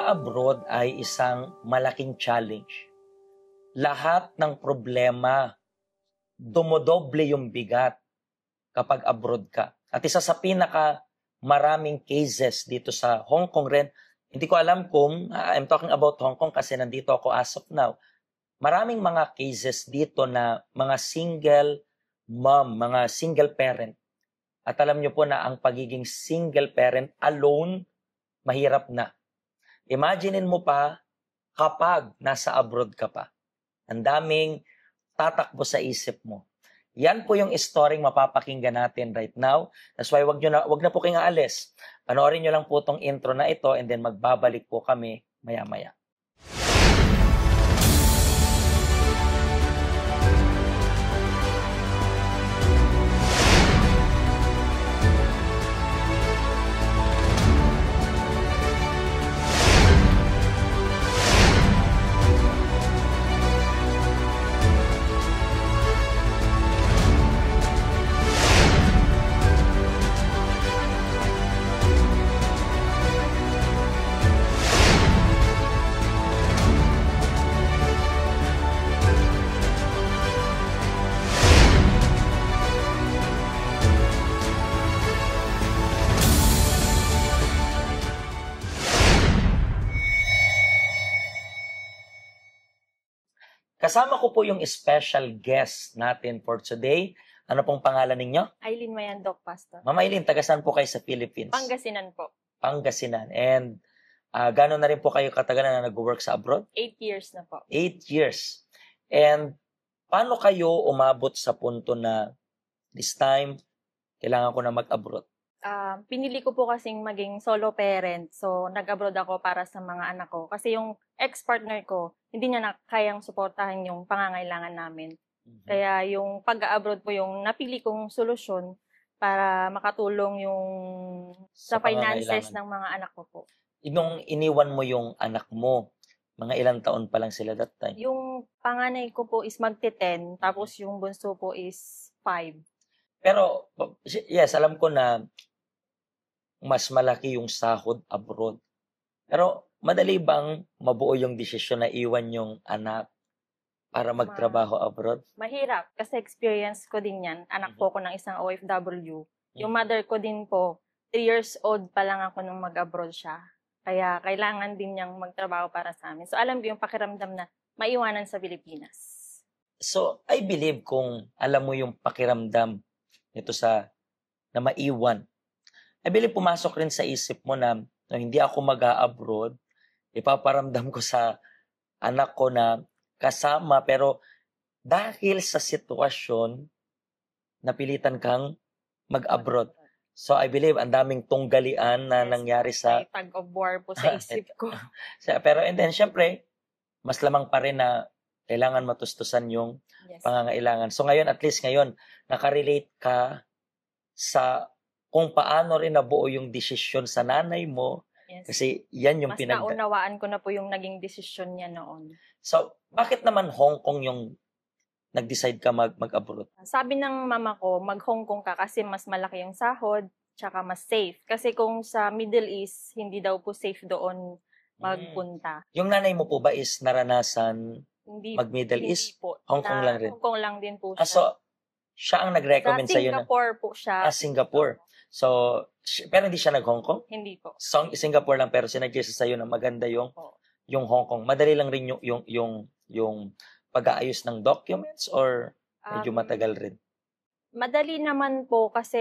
Mag-abroad ay isang malaking challenge. Lahat ng problema, dumodoble yung bigat kapag abroad ka. At isa sa pinaka maraming cases dito sa Hong Kong rin, hindi ko alam kung, I'm talking about Hong Kong kasi nandito ako as of now, maraming mga cases dito na mga single mom, mga single parent. At alam nyo po na ang pagiging single parent alone, mahirap na. Imaginein mo pa kapag nasa abroad ka pa. Ang daming tatakbo sa isip mo. Yan po yung storyng mapapakinggan natin right now. That's why wag na po kayong aalis. Panoorin nyo lang po tong intro na ito and then magbabalik po kami maya-maya. Kasama ko po yung special guest natin for today. Ano pong pangalan ninyo? Aileen Mayandok, Pastor. Mama Aileen, taga saan po kayo sa Philippines? Pangasinan po. Pangasinan. And gano'n na rin po kayo katagal na nag-work sa abroad? 8 years na po. 8 years. And paano kayo umabot sa punto na this time, kailangan ko na mag-abroad? Pinili ko po kasing maging solo parent. So, nag-abroad ako para sa mga anak ko. Kasi yung ex-partner ko, hindi niya na kayang suportahan yung pangangailangan namin. Mm-hmm. Kaya yung pag-abroad po yung napili kong solusyon para makatulong yung sa finances ng mga anak ko po. Nung iniwan mo yung anak mo, mga ilang taon pa lang sila that time? Yung panganay ko po is magte-10, tapos yung bunso po is 5. Pero, yes, alam ko na mas malaki yung sahod abroad. Pero, madali bang mabuo yung desisyon na iwan yung anak para magtrabaho abroad? Mahirap, kasi experience ko din yan. Anak po ko ng isang OFW. Yung mother ko din po, 3 years old pa lang ako nung mag-abroad siya. Kaya kailangan din niyang magtrabaho para sa amin. So, alam ko yung pakiramdam na maiwanan sa Pilipinas. So, I believe kung alam mo yung pakiramdam nito na maiwan, I believe pumasok rin sa isip mo na hindi ako mag-a-abroad, ipaparamdam ko sa anak ko na kasama, pero dahil sa sitwasyon, napilitan kang mag-abroad. So I believe ang daming tunggalian na nangyari sa... Tag of war po sa isip ko. Pero and then, syempre, mas lamang pa rin na kailangan matustusan yung pangangailangan. So ngayon, at least ngayon, nakarelate ka sa kung paano rin nabuo yung desisyon sa nanay mo. Yes. Kasi yan yung mas naunawaan ko na po yung naging desisyon niya noon. So, bakit naman Hong Kong yung nag-decide ka mag-abroad? Sabi ng mama ko, mag-Hong Kong ka kasi mas malaki yung sahod, tsaka mas safe. Kasi kung sa Middle East, hindi daw po safe doon magpunta. Yung nanay mo po ba is naranasan mag-Middle East? Po. Hong Kong lang rin? Hong Kong lang din po siya. So, siya ang nag-recommend sa iyo na... Sa Singapore po siya. Singapore. So, pero hindi siya nag-Hong Kong? Hindi po. So, Singapore lang, pero sinadjust sa iyo na maganda yung Hong Kong. Madali lang rin yung pag-aayos ng documents or medyo matagal rin? Madali naman po kasi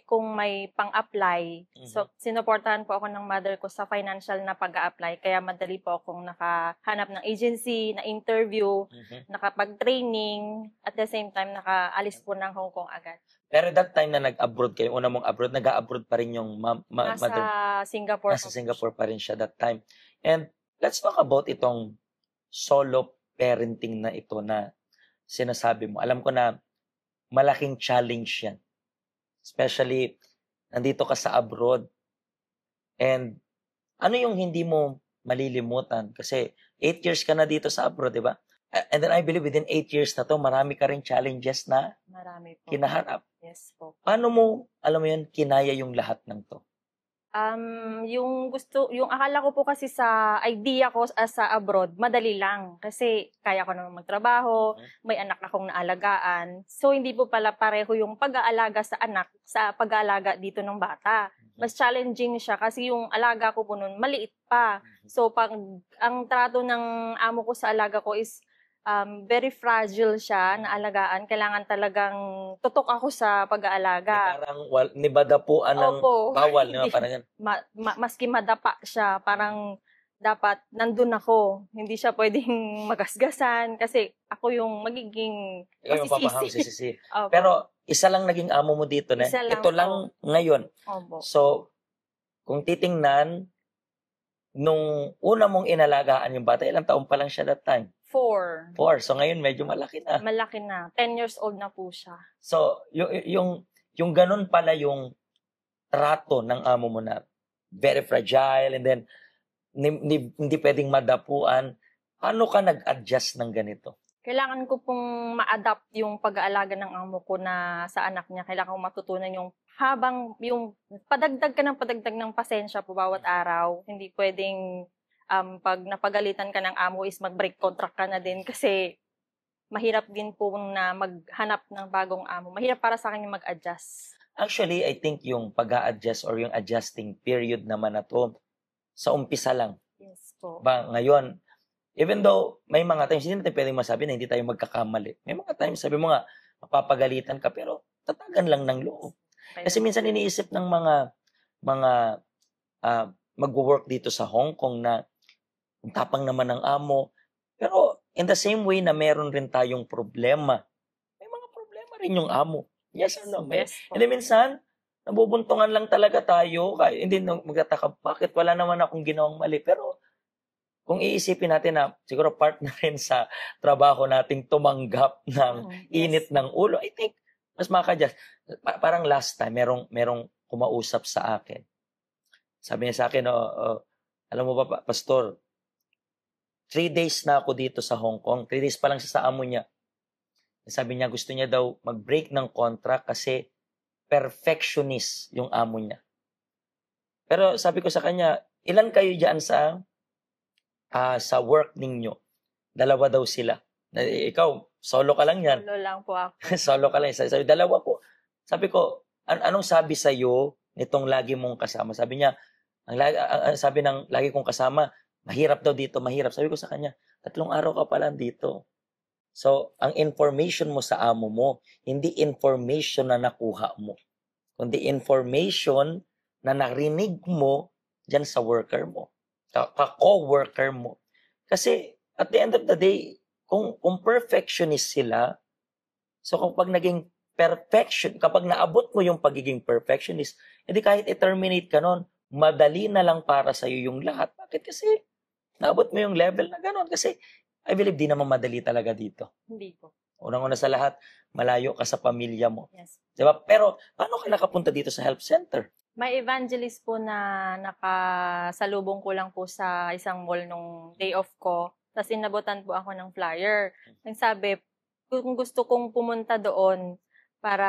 kung may pang-apply, so sinuportahan po ako ng mother ko sa financial na pag-a-apply, kaya madali po akong nakahanap ng agency, na interview, nakapag-training, at the same time nakaalis po ng Hong Kong agad. Pero that time na nag-abroad kayo, una mong abroad, nag-a-abroad pa rin yung mother? Nasa Singapore. Nasa Singapore pa rin siya that time. And let's talk about itong solo parenting na ito na sinasabi mo. Alam ko na malaking challenge yan. Especially, nandito ka sa abroad. And ano yung hindi mo malilimutan? Kasi 8 years ka na dito sa abroad, di ba? And then I believe within 8 years na to, marami ka rin challenges na marami po kinaharap. Yes po. Paano mo, alam mo yun, kinaya yung lahat ng to? Yung akala ko po kasi sa idea ko sa abroad, madali lang. Kasi kaya ko naman magtrabaho, may anak akong naalagaan. So, hindi po pala pareho yung pag-aalaga sa anak sa pag-aalaga dito ng bata. Mas challenging siya kasi yung alaga ko po nun, maliit pa. So, pag ang trato ng amo ko sa alaga ko is very fragile siya na alagaan. Kailangan talagang tutok ako sa pag-aalaga. Parang nibadapuan ng Opo. bawal, di ba? Hindi. Parang yan. Maski madapa siya, parang dapat nandun ako. Hindi siya pwedeng magasgasan kasi ako yung magiging Ikaw yung papahang masisisi. sisisi. Opo. Pero isa lang naging amo mo dito, ne? Isa lang Ito lang ngayon. Opo. So, kung titingnan, nung una mong inalagaan yung bata, ilang taon pa lang siya that time? 4. 4. So, ngayon medyo malaki na. Malaki na. 10 years old na po siya. So, yung ganun pala yung trato ng amo mo na very fragile and then hindi pwedeng madapuan. Paano ka nag-adjust ng ganito? Kailangan ko pong ma-adapt yung pag-aalaga ng amo ko na sa anak niya. Kailangan ko matutunan yung habang yung padagdag ng pasensya po bawat araw. Hindi pwedeng pag napagalitan ka ng amo is mag-break contract ka na din kasi mahirap din po na maghanap ng bagong amo. Mahirap para sa akin yung mag-adjust. Actually, I think yung pag-a-adjust or yung adjusting period naman na to, sa umpisa lang. Yes po. Ngayon, even though may mga times, hindi natin pwedeng masabi na hindi tayo magkakamali. May mga times, sabi mo nga, mapapagalitan ka, pero tatagan lang ng loob. Kasi minsan iniisip ng mga mag-work dito sa Hong Kong na ang tapang naman ng amo. Pero in the same way na meron rin tayong problema, may mga problema rin yung amo. Yes or no? Yes po. Hindi minsan, nabubuntungan lang talaga tayo. Hindi magtataka, bakit wala naman akong ginawang mali. Pero kung iisipin natin na siguro part na rin sa trabaho nating tumanggap ng init ng ulo, I think mas makadjust. Parang last time, merong kumausap sa akin. Sabi niya sa akin, alam mo ba, Pastor, 3 days na ako dito sa Hong Kong. 3 days pa lang siya sa amo niya. Sabi niya, gusto niya daw mag-break ng contract kasi perfectionist yung amo niya. Pero sabi ko sa kanya, ilan kayo dyan sa work ninyo? 2 daw sila. Ikaw, solo ka lang yan. Solo lang po ako. Solo ka lang. Sabi, 2 po. Sabi ko, anong sabi sa'yo nitong lagi mong kasama? Sabi niya, sabi ng lagi kong kasama, mahirap daw dito, mahirap. Sabi ko sa kanya, 3 araw ka pa lang dito. So, ang information mo sa amo mo, hindi information na nakuha mo, kundi information na narinig mo dyan sa worker mo, ka-co-worker mo. Kasi, at the end of the day, kung perfectionist sila, so kapag naabot mo yung pagiging perfectionist, edi kahit i-terminate ka nun, madali na lang para sa'yo yung lahat. Bakit? Kasi, naabot mo yung level na gano'n. Kasi, I believe di naman madali talaga dito. Hindi po. Unang-una sa lahat, malayo ka sa pamilya mo. Yes. Diba? Pero, paano ka nakapunta dito sa help center? May evangelist po na nakasalubong ko lang po sa isang mall nung day off ko. Tapos inabutan po ako ng flyer. Nagsabi, kung gusto kong pumunta doon para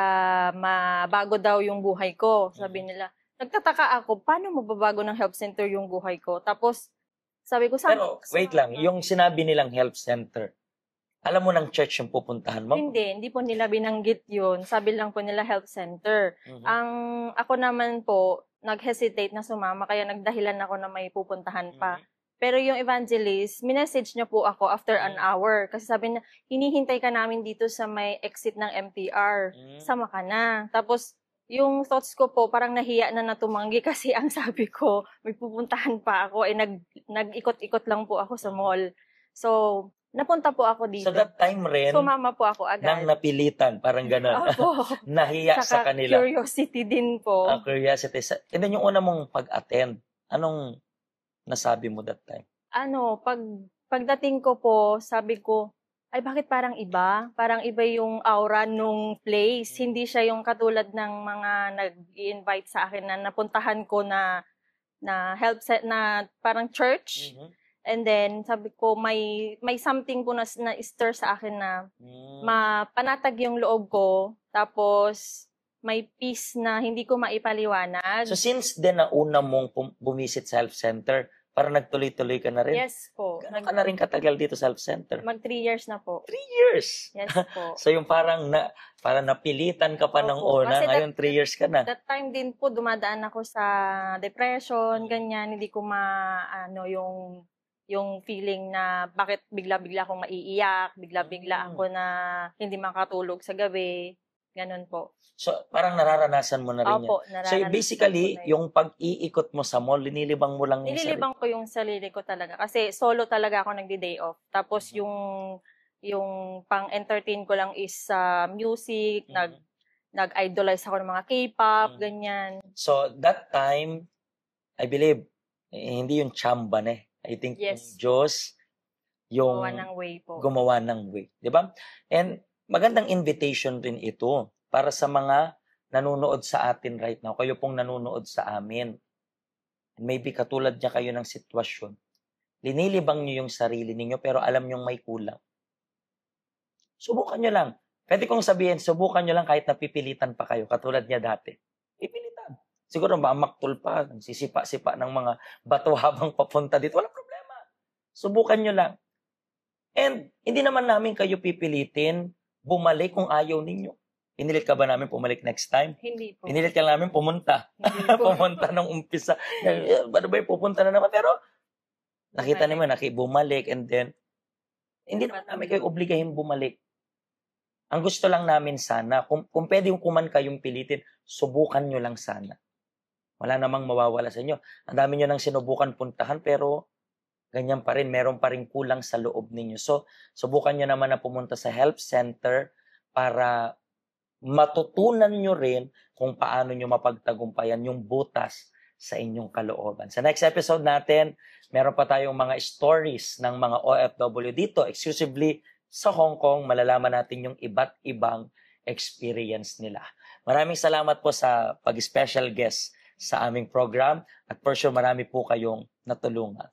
mabago daw yung buhay ko. Sabi nila, nagtataka ako, paano mababago ng help center yung buhay ko? Tapos, sabi ko, pero, wait lang, yung sinabi nilang help center, alam mo ng church yung pupuntahan mo? Hindi po nila binanggit yun. Sabi lang po nila health center. Ako naman po, nag-hesitate na sumama, kaya nagdahilan ako na may pupuntahan pa. Pero yung evangelist, minessage niya po ako after an hour. Kasi sabi niya, hinihintay ka namin dito sa may exit ng MTR. Sama ka na. Tapos, yung thoughts ko po, parang nahiya na tumanggi kasi ang sabi ko, may pupuntahan pa ako. Nag-ikot-ikot lang po ako sa mall. So, napunta po ako dito. So that time rin, sumama po ako agad. nang napilitan, parang gano'n. Opo. Nahiya sa kanila. Curiosity din po. Curiosity. And then yung una mong pag-attend, anong nasabi mo that time? Pagdating ko po, sabi ko, ay bakit parang iba? Parang iba yung aura nung place. Hindi siya yung katulad ng mga nag-i-invite sa akin na napuntahan ko na help set na parang church. And then sabi ko may something po na stir sa akin na mapanatag yung loob ko. Tapos may peace na hindi ko maipaliwanag. So since then na una mong bumisit sa health center, para nagtuloy-tuloy ka na rin? Yes po. Gano'n ka na rin katagal dito sa health center? Mag 3 years na po. 3 years? Yes po. So yung parang napilitan ka pa ng Opo. una, Kasi ngayon 3 years ka na. That time din po, dumadaan ako sa depression, ganyan. Hindi ko yung feeling na bakit bigla-bigla akong maiiyak, bigla-bigla ako na hindi makatulog sa gabi. Ganun po. So, parang nararanasan mo na rin Opo, yan. So, basically, ko na yung pag-iikot mo sa mall, linilibang mo lang yung nililibang ko yung sarili ko talaga. Kasi solo talaga ako nagdi-day off. Tapos yung pang-entertain ko lang is music, nag-idolize ako ng mga K-pop, ganyan. So, that time, I believe, hindi yung chamba na eh. I think Yes. yung Diyos, yung gumawa ng way. Diba? And magandang invitation rin ito para sa mga nanonood sa atin right now. Kayo pong nanonood sa amin. Maybe katulad niya kayo ng sitwasyon. Linilibang niyo yung sarili ninyo pero alam niyong may kulang. Subukan niyo lang. Pwede kong sabihin, subukan niyo lang kahit napipilitan pa kayo. Katulad niya dati. Pipilitan. Siguro maamaktol pa, sisipa-sipa ng mga bato habang papunta dito. Walang problema. Subukan nyo lang. And hindi naman namin kayo pipilitin bumalik kung ayaw ninyo. Pinilit ka ba namin pumalik next time? Hindi po. Pinilit ka namin pumunta. Pumunta nung umpisa. Ano ba pupunta na naman? Pero nakita naman, bumalik and then hindi naman namin kayo obligahin bumalik. Ang gusto lang namin sana, kung pwede yung kuman kayong pilitin, subukan nyo lang sana. Wala namang mawawala sa inyo. Ang dami nyo nang sinubukan puntahan, pero ganyan pa rin. Meron pa rin kulang sa loob ninyo. So, subukan nyo naman na pumunta sa health center para matutunan nyo rin kung paano nyo mapagtagumpayan yung butas sa inyong kalooban. Sa next episode natin, meron pa tayong mga stories ng mga OFW dito, exclusively sa Hong Kong. Malalaman natin yung iba't ibang experience nila. Maraming salamat po sa pag-special guest sa aming program at for sure marami po kayong natulungan.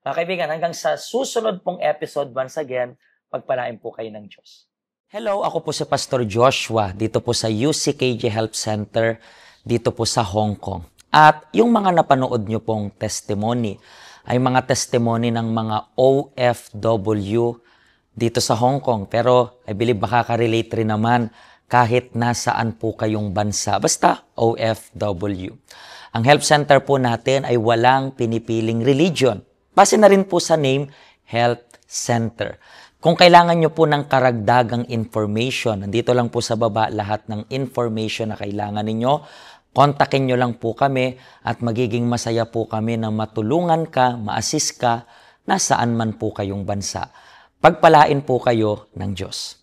Mga kaibigan, hanggang sa susunod pong episode, once again, pagpalain po kayo ng Diyos. Hello, ako po si Pastor Joshua dito po sa UCKJ Health Center dito po sa Hong Kong. At yung mga napanood nyo pong testimony ay mga testimony ng mga OFW dito sa Hong Kong. Pero I believe makaka-relate rin naman kahit nasaan po kayong bansa. Basta OFW. Ang health center po natin ay walang pinipiling religion. Base na rin po sa name, Health Center. Kung kailangan nyo po ng karagdagang information, nandito lang po sa baba lahat ng information na kailangan ninyo. Kontakin nyo lang po kami at magiging masaya po kami na matulungan ka, ma-assist ka, nasaan man po kayong bansa. Pagpalain po kayo ng Diyos.